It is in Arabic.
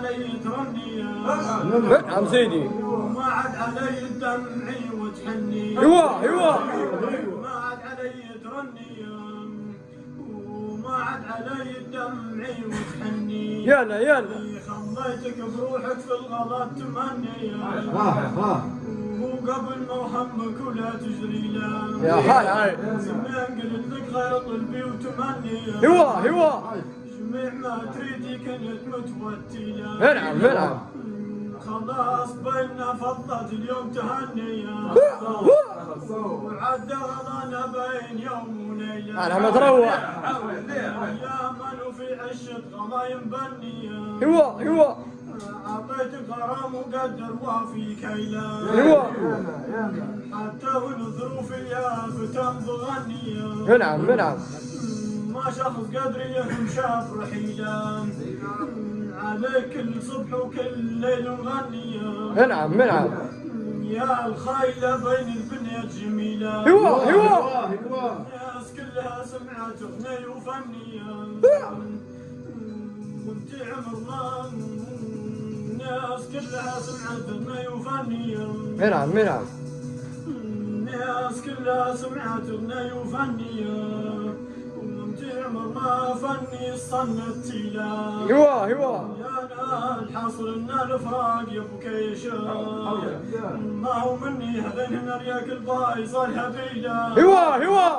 علي ترني نعم سيدي. وما عاد علي دمعي وتحني ايوه ايوه. ما عاد علي ترني وما عاد علي دمعي وتحني يلا يلا. خليتك بروحك في الغلط تمني وقبل ما وهمك ولا تجري لا يا هاي زمان قلت لك غير طلبي وتمني ايوه ايوه. جميع ما تريدي كنت متوتلة نعم نعم. خلاص بيننا فضت اليوم تهنية وعدى غلانا بين يوم وليلة انا متروح. اياما وفي عشة غلايم بنية ايوه ايوه. اعطيتك غرام وقدر وافي كيلا ايوه. حتى والظروف يا فتى مغنية نعم نعم. ما شخص قدري يهم شاف رحيلا عليك كل صبح وكل ليل مغنية نعم نعم. يا الخايلة بين البنية جميلة ايوه ايوه. الناس كلها سمعت اغنية وفنية وانت عمر ما الناس كلها سمعت اغنية وفنية نعم نعم. الناس كلها سمعت اغنية وفنية عمر ما فني صنت لا ايوه ايوه. يا الحاصل ان الافراق يا ابو كيشا ما هو مني هذين رياك البايظه الهبيله ايوه ايوه.